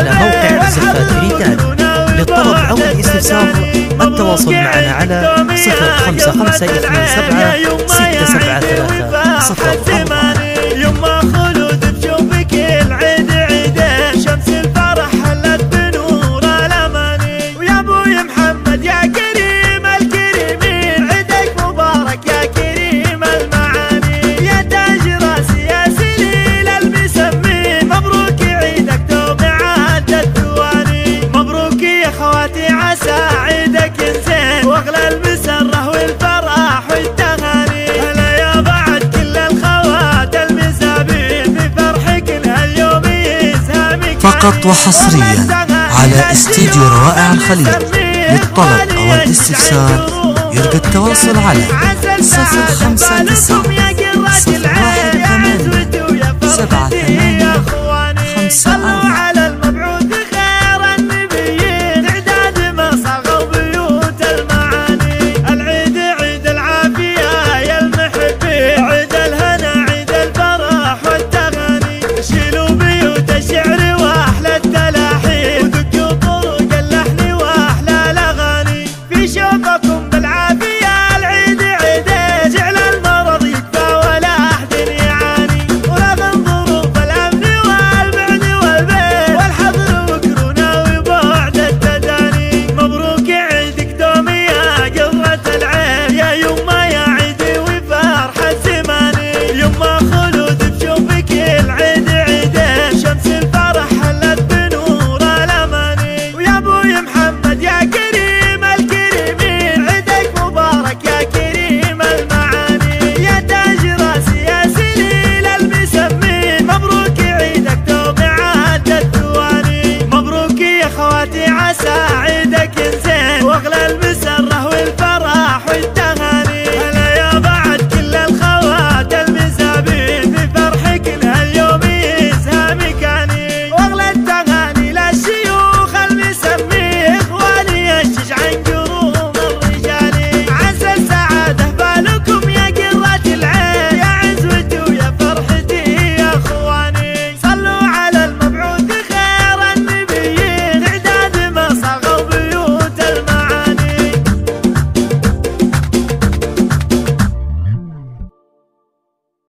على موقع زفات ريتال. للطلب أو الاستفسار التواصل معنا على 05527 يما خلود بشوفك العيد عيده، شمس الفرح حلت بنور الاماني. ويا ابوي محمد يا كريم الكريمين، عيدك مبارك يا كريم المعاني. يا تاج راسي يا سليل المسمين، مبروك عيدك دوم عاد الدواني. مبروك يا خواتي عسى عيدك ينزين، واغلى المسره والفرح والتهاني. هلا يا بعد كل الخوات المسابين، بفرحك اليوم يزهمك. فقط وحصريا على استديو روائع الخليج. للطلب أو الاستفسار يرجى التواصل على 059